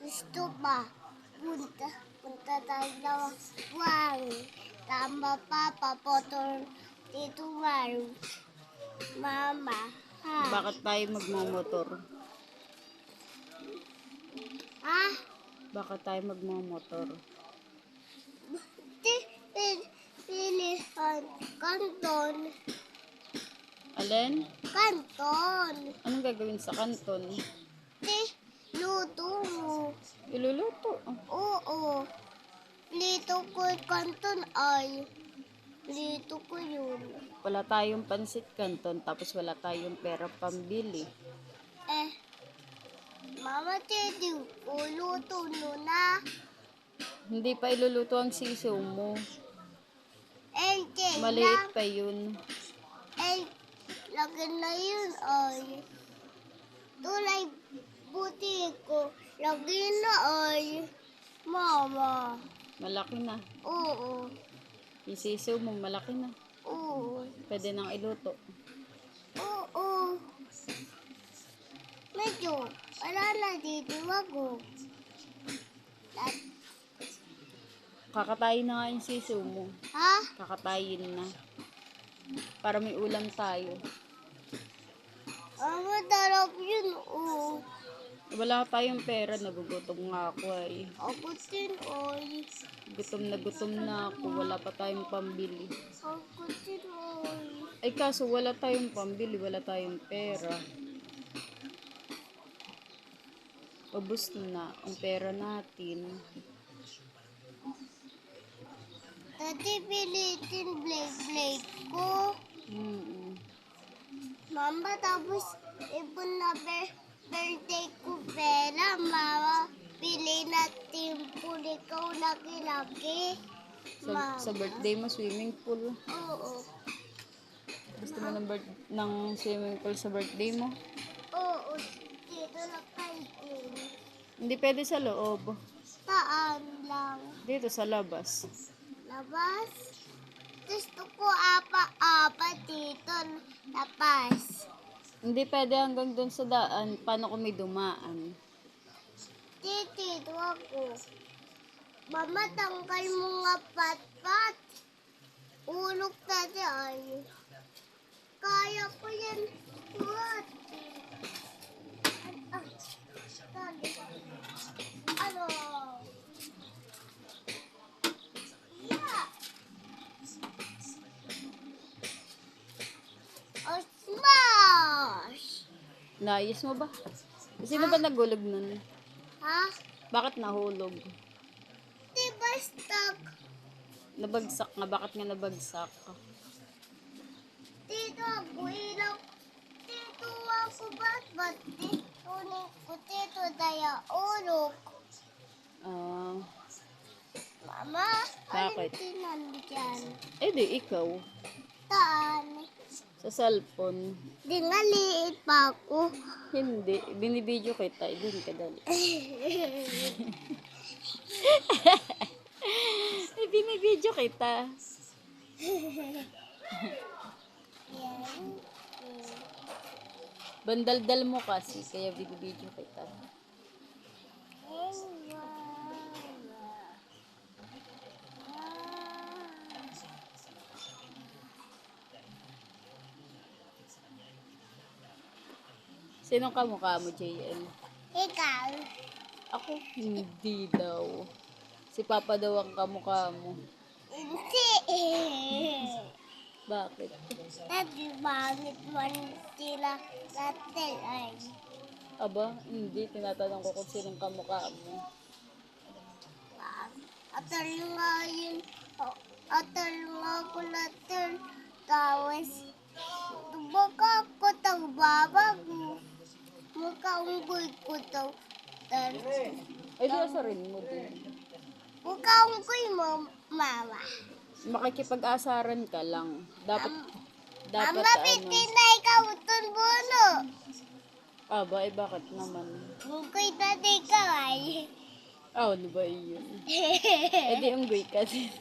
Gusto ba? Punta tayo ng buwang. Tama pa, papotol dito Maru. Mama, ha? Bakit tayo magmamotor? Ha? Bakit tayo magmamotor? Pilihan. Kanton. Alin? Kanton. Anong gagawin sa kanton? Luto mo. Iluluto. Oo. Plito ko yung kanton ay. Plito ko yun. Wala tayong pansit kanton, tapos wala tayong pera pambili. Mama, titi ko luto no na. Hindi pa iluluto ang sisiw mo. Kailan? Maliit pa yun. Lagyan na yun ay. Tulay buti ko. Lagyan na ay. Mama. Malaki na. Oo. Yung sisiw mo malaki na. Oo. Pwede nang iluto. Oo. Medyo. Wala na dito ako. Kakatayin na nga yung sisiw mo. Ha? Kakatayin na. Para may ulam tayo. Madarap yun. Oo. Wala tayong pera, nagugutom nga ako ay. Ako din ay. Gutom na ako, wala pa tayong pambili. Ako din ay. Ay kaso wala tayong pambili, wala tayong pera. Ubus na ang pera natin. Dati pilitin blade ko. Mama, tapos ipon na birthday ko pera. Mama, pili natin pool. Ikaw laki-laki. Sa birthday mo, swimming pool. Oo. Gusto mo ng swimming pool sa birthday mo? Oo. Dito na kayo. Hindi pwede sa loob. Saan lang? Dito sa labas. Labas? Gusto ko apa-apa dito. Labas. Hindi pwede hanggang doon sa daan. Paano kung may dumaan? Dito ako. Mama, tanggal mo nga pat-pat. Ulok na ay. Kaya ko yan. What? Ano? Yeah. Oh, smash! Naayos mo ba? Sino ba nagulog nun? Ha? Bakit nahulog? Diba stuck? Nabagsak nga. Bakit nga nabagsak? Dito ako ilaw. Dito ako ba't tuning ko dito daya ulok. Mama, Bakit? anong tinandiyan? Eh di ikaw. Taan. Sa cellphone. Di nga liit pa ako. Hindi. Binibidyo kita. Doon ka dali. Binibidyo kita. Yan. Bandaldal mo kasi. Kaya binibidyo kita. Sinong kamukha mo, JL? Ikaw. Ako, hindi daw. Si Papa daw ang kamukha mo. Hindi. Bakit? Dati bakit man sila natin ay. Aba, hindi. Tinatanong ko kung sinong kamukha mo. Atal nga yun. Atal nga ko natin. Tapos, baka ko tang baba ko. Mukha-unggoy ko tang. Ay, di asarin mo din. Mukha-unggoy mo, mama. Makikipag-asaran ka lang. Dapat Mama, ano. pitin na ikaw itong buno. Aba, eh bakit naman? Unggoy na di ka ay. Ano ba yun? Eh di unggoy ka din.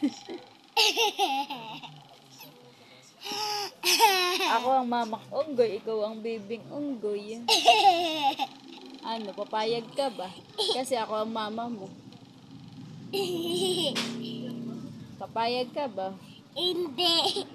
Ako ang mamak unggoy, ikaw ang bibing unggoy. Ano, papayag ka ba? Kasi ako ang mama mo. Papayag ka ba? Hindi.